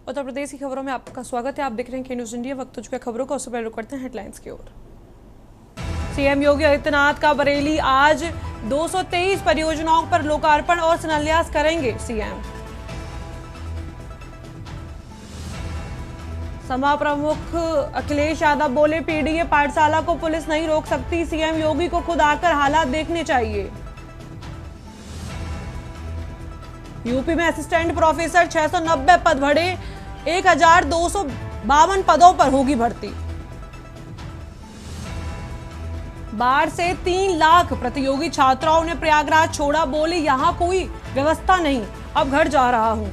उत्तर प्रदेश की खबरों में आपका स्वागत है। आप देख रहे हैं के न्यूज़ इंडिया। वक्त हो चुका है खबरों का, उससे पहले रुक करते हैं हेडलाइंस की ओर। सीएम योगी आदित्यनाथ का बरेली आज 223 परियोजनाओं पर लोकार्पण और शिलान्यास करेंगे सीएम। सपा प्रमुख अखिलेश यादव बोले, पीडीए पाठशाला को पुलिस नहीं रोक सकती, सीएम योगी को खुद आकर हालात देखने चाहिए। यूपी में असिस्टेंट प्रोफेसर 690 पद बढ़े, 1252 पदों पर होगी भर्ती। बाढ़ से 3 लाख प्रतियोगी छात्राओं ने प्रयागराज छोड़ा, बोले यहां कोई व्यवस्था नहीं, अब घर जा रहा हूं।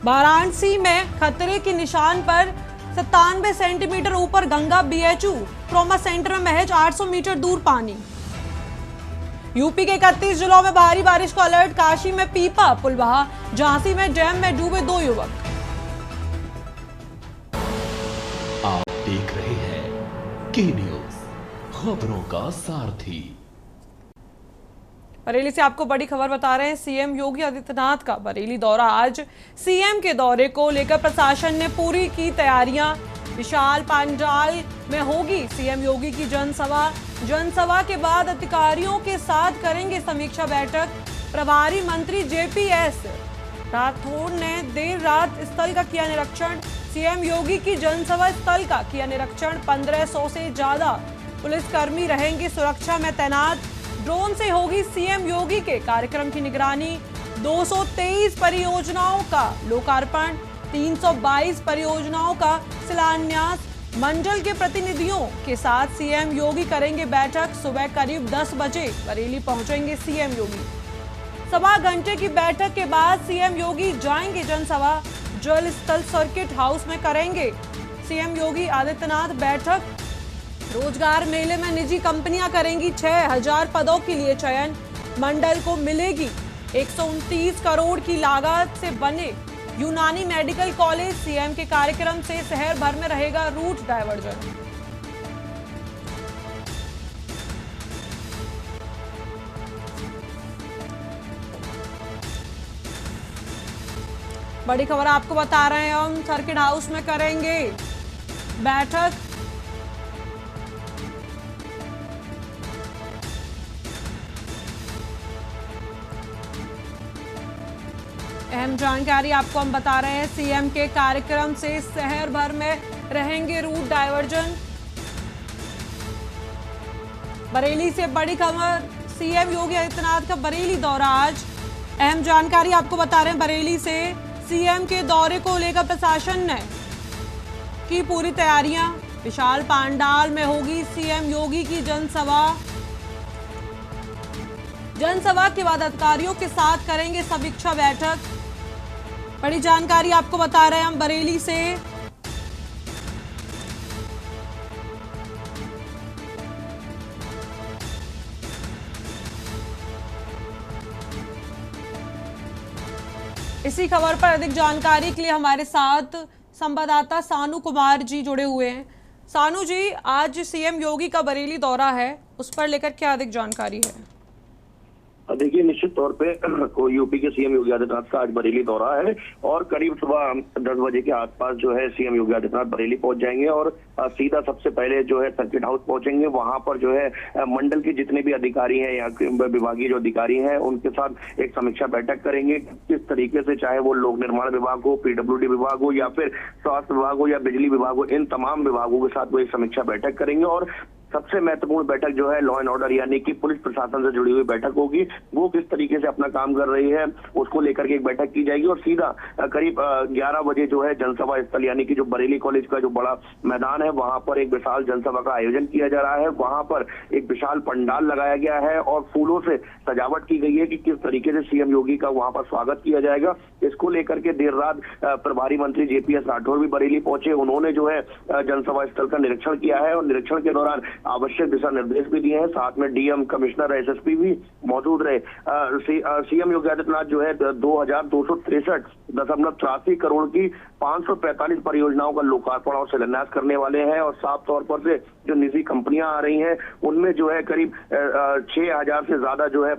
वाराणसी में खतरे के निशान पर 97 सेंटीमीटर ऊपर गंगा, बीएचयू ट्रॉमा सेंटर में महज 800 मीटर दूर पानी। यूपी के 31 जिलों में भारी बारिश का अलर्ट, काशी में पीपा पुल बहा, झांसी में डैम में डूबे 2 युवक। आप देख रहे हैं के न्यूज़, खबरों का सारथी। बरेली से आपको बड़ी खबर बता रहे हैं। सीएम योगी आदित्यनाथ का बरेली दौरा। आज सीएम के दौरे को लेकर प्रशासन ने पूरी की तैयारियां। विशाल पंडाल में होगी सीएम योगी की जनसभा। जनसभा के बाद अधिकारियों के साथ करेंगे समीक्षा बैठक। प्रभारी मंत्री जेपीएस राठौड़ ने देर रात स्थल का किया निरीक्षण। सीएम योगी की जनसभा स्थल का किया निरीक्षण। 1500 से ज्यादा पुलिसकर्मी रहेंगे सुरक्षा में तैनात। ड्रोन से होगी सीएम योगी के कार्यक्रम की निगरानी। 223 परियोजनाओं का लोकार्पण, 322 परियोजनाओं का शिलान्यास। मंडल के प्रतिनिधियों के साथ सीएम योगी करेंगे बैठक। सुबह करीब 10 बजे बरेली पहुंचेंगे सीएम योगी। 1.25 घंटे की बैठक के बाद सीएम योगी जाएंगे जनसभा। जल स्थल सर्किट हाउस में करेंगे सीएम योगी आदित्यनाथ बैठक। रोजगार मेले में निजी कंपनियां करेंगी 6000 पदों के लिए चयन। मंडल को मिलेगी 129 करोड़ की लागत से बने यूनानी मेडिकल कॉलेज। सीएम के कार्यक्रम से शहर भर में रहेगा रूट डायवर्जन। बड़ी खबर आपको बता रहे हैं, हम सर्किट हाउस में करेंगे बैठक। अहम जानकारी आपको हम बता रहे हैं, सीएम के कार्यक्रम से शहर भर में रहेंगे रूट डायवर्जन। बरेली से बड़ी खबर, सीएम योगी आदित्यनाथ का बरेली दौरा आज। अहम जानकारी आपको बता रहे हैं, बरेली से सीएम के दौरे को लेकर प्रशासन ने की पूरी तैयारियां। विशाल पंडाल में होगी सीएम योगी की जनसभा। जनसभा के बाद अधिकारियों के साथ करेंगे समीक्षा बैठक। बड़ी जानकारी आपको बता रहे हैं हम बरेली से। इसी खबर पर अधिक जानकारी के लिए हमारे साथ संवाददाता सानू कुमार जी जुड़े हुए हैं। सानू जी, आज सीएम योगी का बरेली दौरा है, उस पर लेकर क्या अधिक जानकारी है? देखिए, निश्चित तौर पे यूपी के सीएम योगी आदित्यनाथ का आज बरेली दौरा है और करीब सुबह 10 बजे के आसपास जो है सीएम योगी आदित्यनाथ बरेली पहुंच जाएंगे और सीधा सबसे पहले जो है सर्किट हाउस पहुंचेंगे। वहां पर जो है मंडल के जितने भी अधिकारी हैं या विभागीय जो अधिकारी हैं उनके साथ एक समीक्षा बैठक करेंगे। किस तरीके से, चाहे वो लोक निर्माण विभाग हो, पीडब्ल्यूडी विभाग हो या फिर स्वास्थ्य विभाग हो या बिजली विभाग हो, इन तमाम विभागों के साथ वो एक समीक्षा बैठक करेंगे। और सबसे महत्वपूर्ण बैठक जो है लॉ एंड ऑर्डर यानी कि पुलिस प्रशासन से जुड़ी हुई बैठक होगी। वो किस तरीके से अपना काम कर रही है उसको लेकर के एक बैठक की जाएगी और सीधा करीब 11 बजे जो है जनसभा स्थल यानी कि जो बरेली कॉलेज का जो बड़ा मैदान है वहां पर एक विशाल जनसभा का आयोजन किया जा रहा है। वहां पर एक विशाल पंडाल लगाया गया है और फूलों से सजावट की गई है कि किस तरीके से सीएम योगी का वहां पर स्वागत किया जाएगा। इसको लेकर के देर रात प्रभारी मंत्री जेपीएस राठौड़ भी बरेली पहुंचे। उन्होंने जो है जनसभा स्थल का निरीक्षण किया है और निरीक्षण के दौरान आवश्यक दिशा निर्देश भी दिए हैं। साथ में डीएम, कमिश्नर, एसएसपी भी मौजूद रहे। सीएम योगी आदित्यनाथ जो है 2263.83 करोड़ की 545 परियोजनाओं का लोकार्पण और शिलान्यास करने वाले हैं और साफ तौर पर से जो निजी कंपनियां आ रही हैं उनमें जो है करीब 6000 से ज्यादा जो है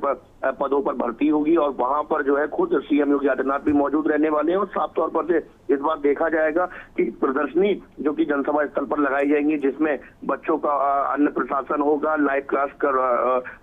पदों पर भर्ती होगी और वहां पर जो है खुद सीएम योगी आदित्यनाथ भी मौजूद रहने वाले हैं। और साफ तौर पर से इस बार देखा जाएगा कि प्रदर्शनी जो कि जनसभा स्थल पर लगाई जाएंगी, जिसमें बच्चों का अन्न प्रशासन होगा, लाइव क्लास का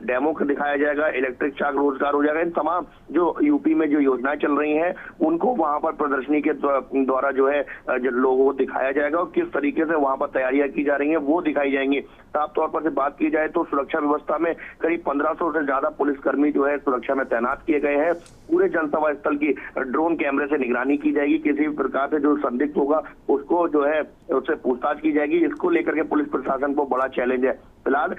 डेमो दिखाया जाएगा, इलेक्ट्रिक चाक रोजगार हो जाएगा। इन तमाम जो यूपी में जो योजनाएं चल रही हैं उनको वहां पर प्रदर्शनी के द्वारा जो है लोगों को दिखाया जाएगा और किस तरीके से वहां पर तैयारियां की जा रही हैं वो दिखाई जाएंगी। साफ तौर पर से बात की जाए तो सुरक्षा व्यवस्था में करीब 1500 से ज्यादा पुलिसकर्मी जो है सुरक्षा में तैनात किए गए हैं। पूरे जनसभा स्थल की ड्रोन कैमरे से निगरानी की जाएगी। किसी भी प्रकार से जो संदिग्ध होगा उसको जो है उससे पूछताछ की जाएगी। इसको लेकर के पुलिस प्रशासन को बड़ा चैलेंज है। फिलहाल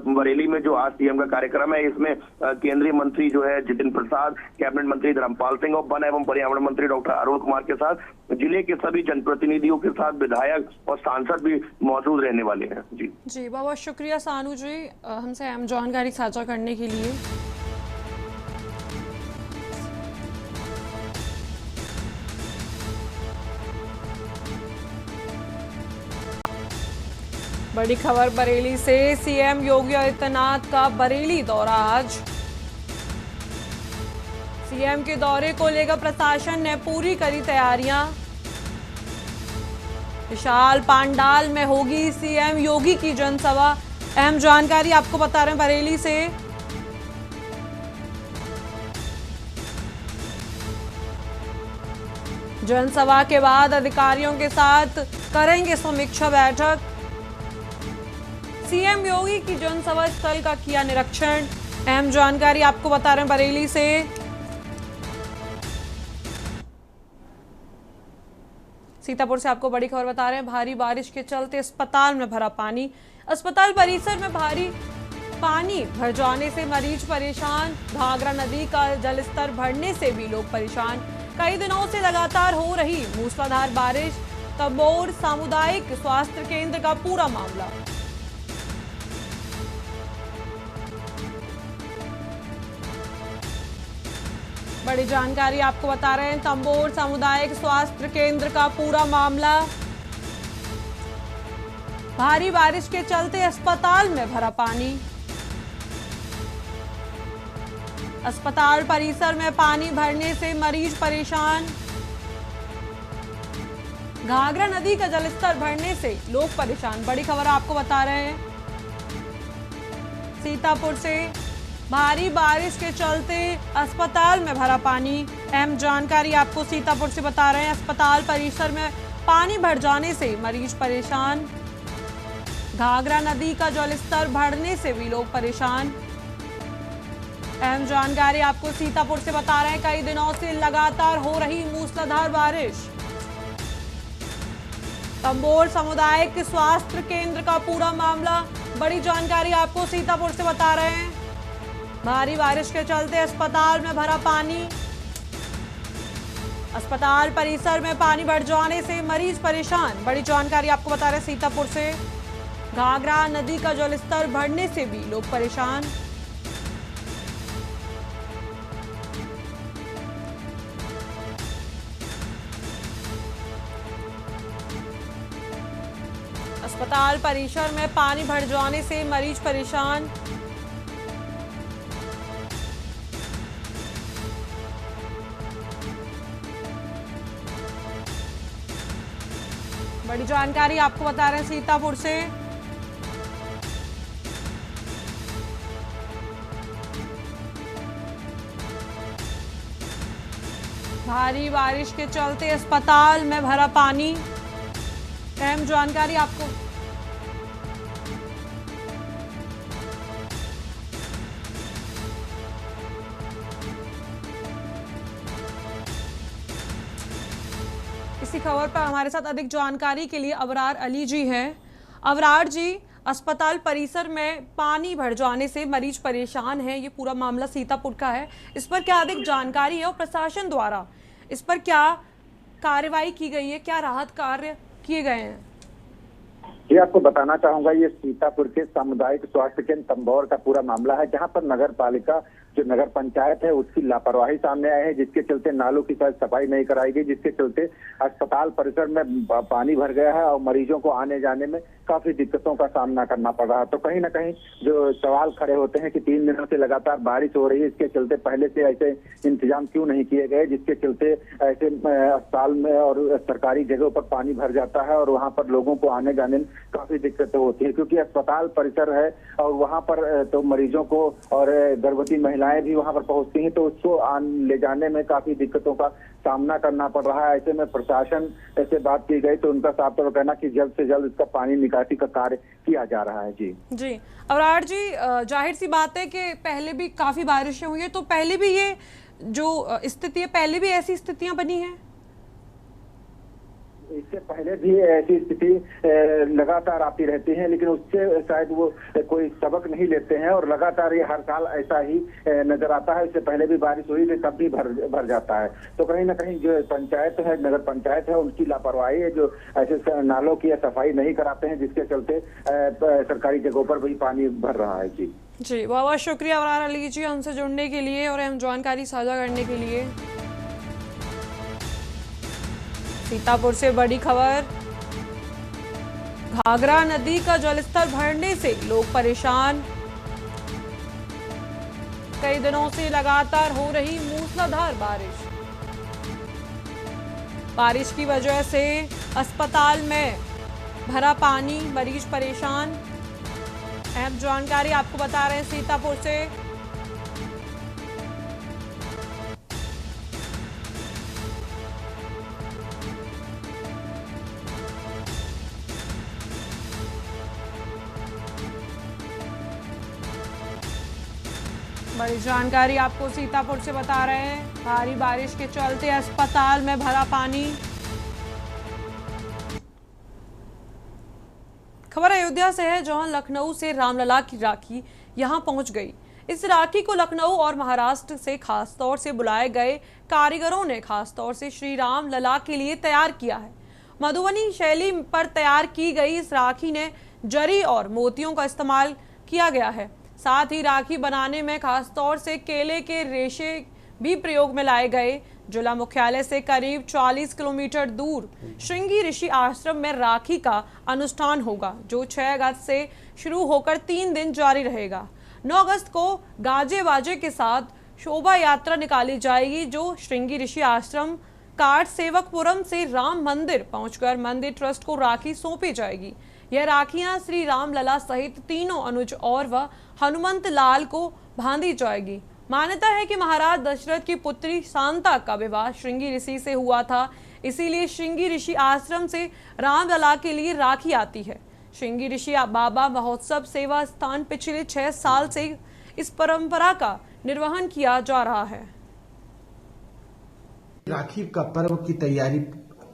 बरेली में जो आज सीएम का कार्यक्रम है, इसमें केंद्रीय मंत्री जो है जितिन प्रसाद, कैबिनेट मंत्री धर्मपाल सिंह और वन एवं पर्यावरण मंत्री डॉक्टर अरुण कुमार के साथ जिले के सभी जनप्रतिनिधियों के साथ विधायक और सांसद भी मौजूद रहने वाले हैं। जी बहुत बहुत शुक्रिया सानू जी, हमसे अहम जानकारी साझा करने के लिए। बड़ी खबर बरेली से, सीएम योगी आदित्यनाथ का बरेली दौरा आज। सीएम के दौरे को लेकर प्रशासन ने पूरी करी तैयारियां। विशाल पांडाल में होगी सीएम योगी की जनसभा। अहम जानकारी आपको बता रहे हैं बरेली से। जनसभा के बाद अधिकारियों के साथ करेंगे समीक्षा बैठक। सीएम योगी की जनसभा स्थल का किया निरीक्षण। अहम जानकारी आपको बता रहे हैं बरेली से। सीतापुर से आपको बड़ी खबर बता रहे हैं। भारी बारिश के चलते अस्पताल में भरा पानी। अस्पताल परिसर में भारी पानी भर जाने से मरीज परेशान। घाघरा नदी का जलस्तर बढ़ने से भी लोग परेशान। कई दिनों से लगातार हो रही मूसलाधार बारिश। तंबोर सामुदायिक स्वास्थ्य केंद्र का पूरा मामला। बड़ी जानकारी आपको बता रहे हैं। तंबोर सामुदायिक स्वास्थ्य केंद्र का पूरा मामला। भारी बारिश के चलते अस्पताल में भरा पानी। अस्पताल परिसर में पानी भरने से मरीज परेशान। घाघरा नदी का जलस्तर बढ़ने से लोग परेशान। बड़ी खबर आपको बता रहे हैं सीतापुर से। भारी बारिश के चलते अस्पताल में भरा पानी। अहम जानकारी आपको सीतापुर से बता रहे हैं। अस्पताल परिसर में पानी भर जाने से मरीज परेशान। घाघरा नदी का जलस्तर बढ़ने से भी लोग परेशान। अहम जानकारी आपको सीतापुर से बता रहे हैं। कई दिनों से लगातार हो रही मूसलाधार बारिश। तंबोर सामुदायिक स्वास्थ्य केंद्र का पूरा मामला। बड़ी जानकारी आपको सीतापुर से बता रहे हैं। भारी बारिश के चलते अस्पताल में भरा पानी। अस्पताल परिसर में पानी भर जाने से मरीज परेशान। बड़ी जानकारी आपको बता रहे हैं सीतापुर से। घाघरा नदी का जलस्तर बढ़ने से भी लोग परेशान। अस्पताल परिसर में पानी भर जाने से मरीज परेशान। बड़ी जानकारी आपको बता रहे हैं सीतापुर से। भारी बारिश के चलते अस्पताल में भरा पानी। अहम जानकारी आपको इसी खबर पर हमारे साथ अधिक जानकारी के लिए अबरार अली जी हैं। अबरार जी, अस्पताल परिसर में पानी भर जाने से मरीज परेशान हैं, ये पूरा मामला सीतापुर का है। इस पर क्या अधिक जानकारी है और प्रशासन द्वारा इस पर क्या कार्रवाई की गई है, क्या राहत कार्य किए गए हैं? ये आपको बताना चाहूंगा, ये सीतापुर के सामुदायिक स्वास्थ्य केंद्र तंबोर का पूरा मामला है, जहां पर नगर पालिका जो नगर पंचायत है उसकी लापरवाही सामने आई है, जिसके चलते नालों की शायद सफाई नहीं कराई गई, जिसके चलते अस्पताल परिसर में पानी भर गया है और मरीजों को आने जाने में काफी दिक्कतों का सामना करना पड़ रहा है। तो कहीं ना कहीं जो सवाल खड़े होते हैं कि 3 दिनों से लगातार बारिश हो रही है, इसके चलते पहले से ऐसे इंतजाम क्यों नहीं किए गए, जिसके चलते ऐसे अस्पताल में और सरकारी जगहों पर पानी भर जाता है और वहां पर लोगों को आने जाने में काफी दिक्कतें होती है, क्योंकि अस्पताल परिसर है और वहां पर तो मरीजों को और गर्भवती महिलाएं भी वहां पर पहुंचती हैं, तो उसको ले जाने में काफी दिक्कतों का सामना करना पड़ रहा है। ऐसे में प्रशासन से बात की गई तो उनका साफ तौर पर कहना कि जल्द से जल्द इसका पानी निकासी का कार्य किया जा रहा है। जी अबरार जी, जाहिर सी बात है कि पहले भी काफी बारिशें हुई है, तो पहले भी ये जो स्थिति है, पहले भी ऐसी स्थितियां बनी हैं? इससे पहले भी ऐसी स्थिति लगातार आती रहती है, लेकिन उससे शायद वो कोई सबक नहीं लेते हैं और लगातार ये हर साल ऐसा ही नजर आता है। इससे पहले भी बारिश हुई थी, तब भी भर जाता है। तो कहीं ना कहीं जो पंचायत है, नगर पंचायत है, उनकी लापरवाही है, जो ऐसे नालों की सफाई नहीं कराते हैं, जिसके चलते सरकारी जगहों पर भी पानी भर रहा है। जी बहुत बहुत शुक्रिया अबरार अली जी, हमसे जुड़ने के लिए और हम जानकारी साझा करने के लिए। सीतापुर से बड़ी खबर, घाघरा नदी का जलस्तर बढ़ने से लोग परेशान। कई दिनों से लगातार हो रही मूसलाधार बारिश की वजह से अस्पताल में भरा पानी, मरीज परेशान। अहम जानकारी आपको बता रहे हैं सीतापुर से। बड़ी जानकारी आपको सीतापुर से बता रहे हैं। भारी बारिश के चलते अस्पताल में भरा पानी। खबर अयोध्या से है, जहां लखनऊ से रामलला की राखी यहां पहुंच गई। इस राखी को लखनऊ और महाराष्ट्र से खासतौर से बुलाए गए कारीगरों ने खासतौर से श्री राम लला के लिए तैयार किया है। मधुबनी शैली पर तैयार की गई इस राखी ने जरी और मोतियों का इस्तेमाल किया गया है। साथ ही राखी बनाने में खासतौर से केले के रेशे भी प्रयोग में लाए गए। जिला मुख्यालय से करीब 40 किलोमीटर दूर श्रृंगी ऋषि आश्रम में राखी का अनुष्ठान होगा, जो 6 अगस्त से शुरू होकर 3 दिन जारी रहेगा। 9 अगस्त को गाजे बाजे के साथ शोभा यात्रा निकाली जाएगी, जो श्रृंगी ऋषि आश्रम काट सेवकपुरम से राम मंदिर पहुंचकर मंदिर ट्रस्ट को राखी सौंपी जाएगी। यह राखियां श्री राम लला सहित तीनों अनुज और व हनुमंत लाल को बांधी जाएगी। मान्यता है कि महाराज दशरथ की पुत्री शांता का विवाह श्रृंगी ऋषि से हुआ था, इसीलिए श्रृंगी ऋषि आश्रम से राम लला के लिए राखी आती है। श्रृंगी ऋषि बाबा महोत्सव सेवा स्थान पिछले 6 साल से इस परंपरा का निर्वहन किया जा रहा है। राखी का पर्व की तैयारी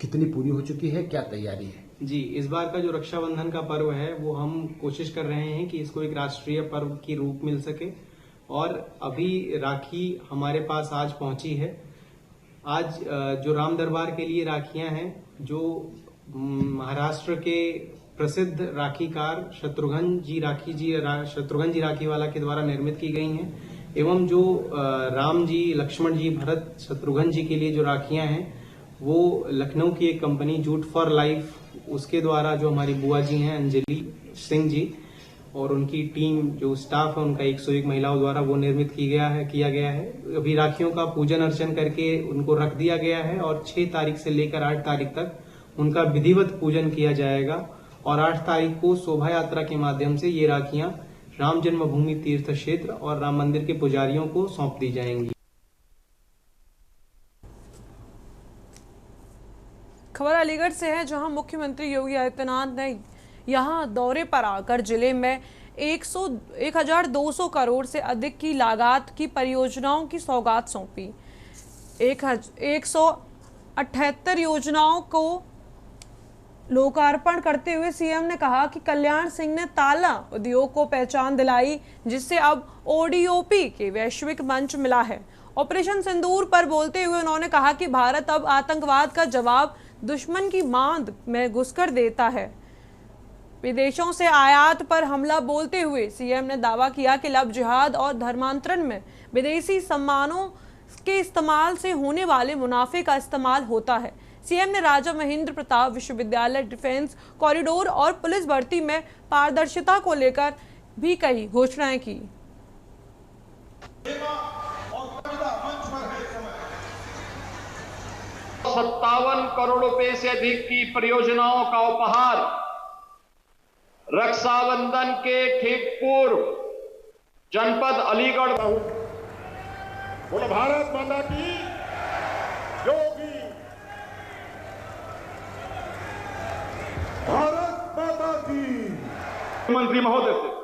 कितनी पूरी हो चुकी है, क्या तैयारी है? जी, इस बार का जो रक्षाबंधन का पर्व है वो हम कोशिश कर रहे हैं कि इसको एक राष्ट्रीय पर्व की रूप मिल सके, और अभी राखी हमारे पास आज पहुंची है। आज जो राम दरबार के लिए राखियां हैं, जो महाराष्ट्र के प्रसिद्ध राखीकार शत्रुघ्न जी राखी वाला के द्वारा निर्मित की गई हैं, एवं जो राम जी, लक्ष्मण जी, भरत, शत्रुघ्न जी के लिए जो राखियां हैं वो लखनऊ की एक कंपनी जूट फॉर लाइफ, उसके द्वारा जो हमारी बुआ जी हैं अंजलि सिंह जी और उनकी टीम, जो स्टाफ है उनका 101 महिलाओं द्वारा वो निर्मित किया गया है। अभी राखियों का पूजन अर्चन करके उनको रख दिया गया है और 6 तारीख से लेकर 8 तारीख तक उनका विधिवत पूजन किया जाएगा और 8 तारीख को शोभा यात्रा के माध्यम से ये राखियां राम जन्मभूमि तीर्थ क्षेत्र और राम मंदिर के पुजारियों को सौंप दी जाएंगी। खबर अलीगढ़ से है, जहां मुख्यमंत्री योगी आदित्यनाथ ने यहां दौरे पर आकर जिले में 1200 करोड़ से अधिक की लागत की परियोजनाओं की सौगात सौंपी। 178 योजनाओं को लोकार्पण करते हुए सीएम ने कहा कि कल्याण सिंह ने ताला उद्योग को पहचान दिलाई, जिससे अब ओडीओपी के वैश्विक मंच मिला है। ऑपरेशन सिंदूर पर बोलते हुए उन्होंने कहा कि भारत अब आतंकवाद का जवाब दुश्मन की मांद में घुसकर देता है। विदेशों से आयात पर हमला बोलते हुए सीएम ने दावा किया कि लव जिहाद और धर्मांतरण में विदेशी सम्मानों के इस्तेमाल से होने वाले मुनाफे का इस्तेमाल होता है। सीएम ने राजा महेंद्र प्रताप विश्वविद्यालय डिफेंस कॉरिडोर और पुलिस भर्ती में पारदर्शिता को लेकर भी कई घोषणाएं की। 57 करोड़ रुपए से अधिक की परियोजनाओं का उपहार रक्षाबंधन के ठीक पूर्व जनपद अलीगढ़। बोलो भारत माता की योगी भारत माता की। मंत्री महोदय से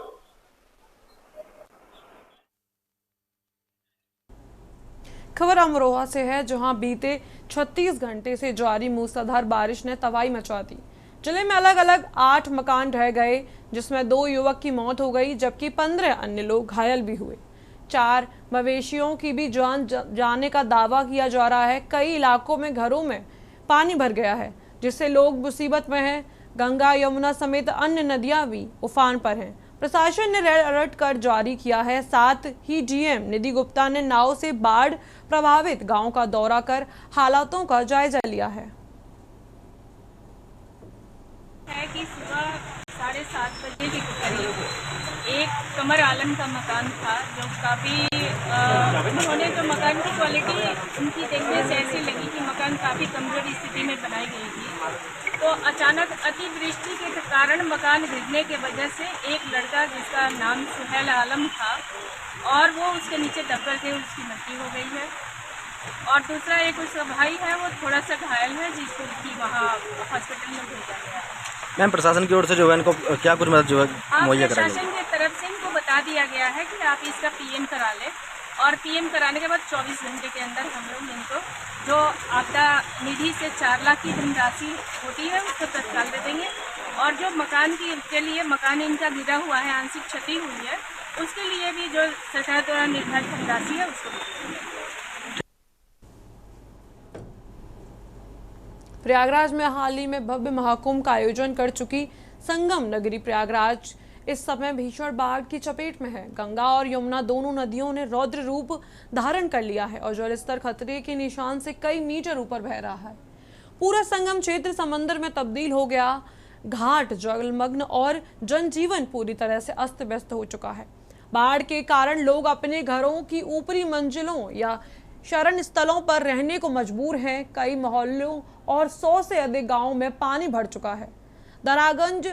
खबर अमरोहा से है, जहां बीते 36 घंटे से जारी मूसलाधार बारिश ने तबाही मचा दी। जिले में अलग अलग 8 मकान ढह गए, जिसमें 2 युवक की मौत हो गई, जबकि 15 अन्य लोग घायल भी हुए। 4 मवेशियों की भी जान जाने का दावा किया जा रहा है। कई इलाकों में घरों में पानी भर गया है, जिससे लोग मुसीबत में हैं। गंगा, यमुना समेत अन्य नदियां भी उफान पर हैं। प्रशासन ने रेड अलर्ट कर जारी किया है। साथ ही डीएम निधि गुप्ता ने नाव से बाढ़ प्रभावित गांव का दौरा कर हालातों का जायजा लिया है कि सुबह 7:30 बजे के करीब एक कमर आलम का मकान था, जो काफ़ी उन्होंने जो मकान की क्वालिटी उनकी देखने से ऐसी लगी कि मकान काफ़ी कमजोर स्थिति में बनाई गई थी। तो अचानक अतिवृष्टि के कारण मकान गिरने के वजह से एक लड़का जिसका नाम सुहेल आलम था और वो उसके नीचे दबकर थे, उसकी मृत्यु हो गई है। और दूसरा एक उसका भाई है, वो थोड़ा सा घायल है, जिसको कि वहाँ हॉस्पिटल में भेजा गया है। मैम, प्रशासन की ओर से जो है इनको क्या कुछ मदद जो है मुहैया कराई? प्रशासन की तरफ से इनको बता दिया गया है कि आप इसका पीएम करा लें, और पीएम कराने के बाद 24 घंटे के अंदर हम लोग इनको जो आपदा निधि से 4 लाख की धनराशि होती है उसको तत्काल दे देंगे। और जो मकान के लिए मकान इनका गिरा हुआ है, आंशिक क्षति हुई है, उसके लिए भी जो सरकार द्वारा निर्धारित धनराशि है उसको दे देंगे। प्रयागराज में हाल ही में भव्य महाकुंभ का आयोजन कर चुकी संगम नगरी प्रयागराज इस समय भीषण बाढ़ की चपेट में है। गंगा और यमुना दोनों नदियों ने रौद्र रूप धारण कर लिया है और जलस्तर खतरे के निशान से कई मीटर ऊपर बह रहा है। पूरा संगम क्षेत्र समंदर में तब्दील हो गया। घाट जलमग्न और जनजीवन पूरी तरह से अस्त व्यस्त हो चुका है। बाढ़ के कारण लोग अपने घरों की ऊपरी मंजिलों या शरण स्थलों पर रहने को मजबूर हैं। कई मोहल्लों और 100 से अधिक गांवों में पानी भर चुका है। दरागंज,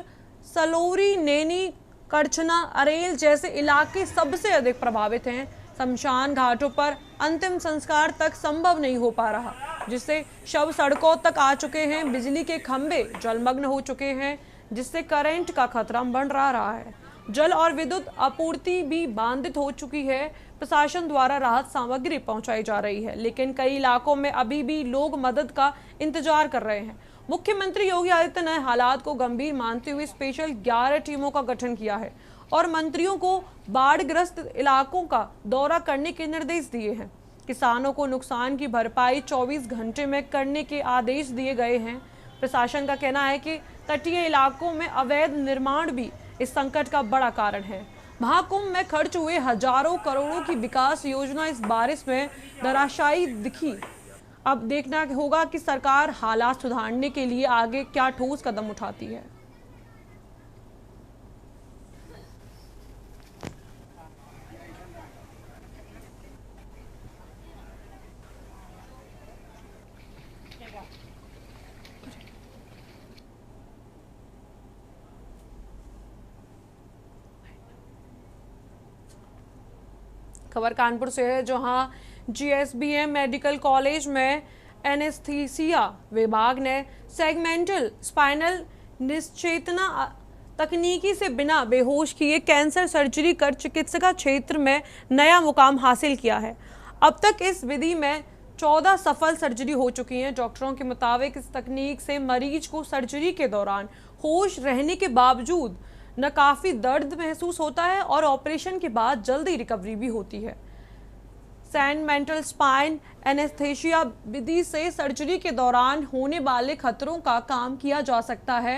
सलोरी, नैनी, करछना, अरेल जैसे इलाके सबसे अधिक प्रभावित हैं। शमशान घाटों पर अंतिम संस्कार तक संभव नहीं हो पा रहा, जिससे शव सड़कों तक आ चुके हैं। बिजली के खंभे जलमग्न हो चुके हैं, जिससे करंट का खतरा मंडरा रहा है। जल और विद्युत आपूर्ति भी बाधित हो चुकी है। प्रशासन द्वारा राहत सामग्री पहुंचाई जा रही है, लेकिन कई इलाकों में अभी भी लोग मदद का इंतजार कर रहे हैं। मुख्यमंत्री योगी आदित्यनाथ ने हालात को गंभीर मानते हुए स्पेशल 11 टीमों का गठन किया है और मंत्रियों को बाढ़ग्रस्त इलाकों का दौरा करने के निर्देश दिए हैं। किसानों को नुकसान की भरपाई 24 घंटे में करने के आदेश दिए गए हैं। प्रशासन का कहना है कि तटीय इलाकों में अवैध निर्माण भी इस संकट का बड़ा कारण है। महाकुंभ में खर्च हुए हजारों करोड़ों की विकास योजना इस बारिश में धराशायी दिखी। अब देखना होगा कि सरकार हालात सुधारने के लिए आगे क्या ठोस कदम उठाती है। खबर कानपुर से है, जहां जीएसबीएम मेडिकल कॉलेज में एनेस्थीसिया विभाग ने सेगमेंटल स्पाइनल निश्चेतना तकनीकी से बिना बेहोश किए कैंसर सर्जरी कर चिकित्सा क्षेत्र में नया मुकाम हासिल किया है। अब तक इस विधि में 14 सफल सर्जरी हो चुकी हैं। डॉक्टरों के मुताबिक इस तकनीक से मरीज को सर्जरी के दौरान होश रहने के बावजूद न काफी दर्द महसूस होता है और ऑपरेशन के बाद जल्दी रिकवरी भी होती है। सेगमेंटल स्पाइन एनेस्थीसिया विधि से सर्जरी के दौरान होने वाले खतरों का काम किया जा सकता है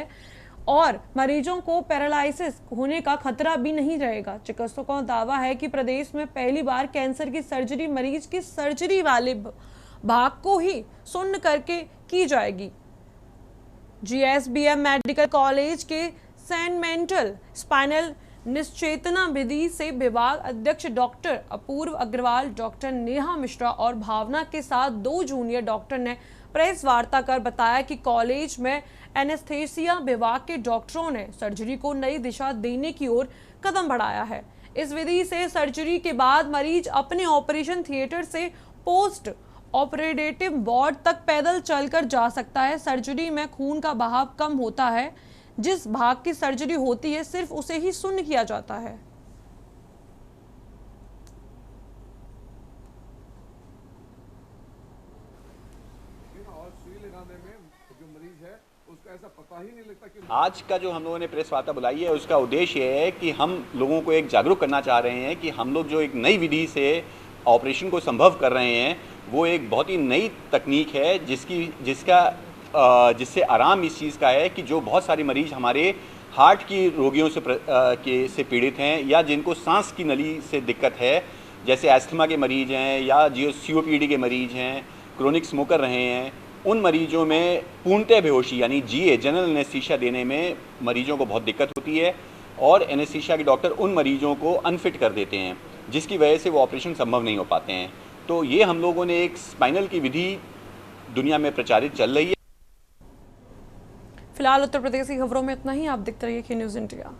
और मरीजों को पैरालिसिस होने का खतरा भी नहीं रहेगा। चिकित्सकों का दावा है कि प्रदेश में पहली बार कैंसर की सर्जरी मरीज की सर्जरी वाले भाग को ही सुन्न करके की जाएगी। जीएसबीएम मेडिकल कॉलेज के सेगमेंटल स्पाइनल निश्चेतना विधि से विभाग अध्यक्ष डॉक्टर अपूर्व अग्रवाल, डॉक्टर नेहा मिश्रा और भावना के साथ 2 जूनियर डॉक्टर ने प्रेस वार्ता कर बताया कि कॉलेज में एनेस्थेसिया विभाग के डॉक्टरों ने सर्जरी को नई दिशा देने की ओर कदम बढ़ाया है। इस विधि से सर्जरी के बाद मरीज अपने ऑपरेशन थिएटर से पोस्ट ऑपरेटिव वार्ड तक पैदल चलकर जा सकता है। सर्जरी में खून का बहाव कम होता है। जिस भाग की सर्जरी होती है सिर्फ उसे ही सुन्न किया जाता है। आज का जो हम लोगों ने प्रेस वार्ता बुलाई है उसका उद्देश्य ये है कि हम लोगों को एक जागरूक करना चाह रहे हैं कि हम लोग जो एक नई विधि से ऑपरेशन को संभव कर रहे हैं वो एक बहुत ही नई तकनीक है जिससे आराम इस चीज़ का है कि जो बहुत सारे मरीज हमारे हार्ट की रोगियों से पीड़ित हैं या जिनको सांस की नली से दिक्कत है, जैसे एस्थमा के मरीज हैं या जो COPD के मरीज हैं, क्रोनिक स्मोकर रहे हैं, उन मरीजों में पूर्णतः बेहोशी यानी GA जनरल एनेस्थीसिया देने में मरीजों को बहुत दिक्कत होती है और एनेस्थीसिया के डॉक्टर उन मरीजों को अनफिट कर देते हैं जिसकी वजह से वो ऑपरेशन संभव नहीं हो पाते हैं। तो ये हम लोगों ने एक स्पाइनल की विधि दुनिया में प्रचारित चल रही है। फिलहाल उत्तर प्रदेश की खबरों में इतना ही। आप देखते रहिए के न्यूज़ इंडिया।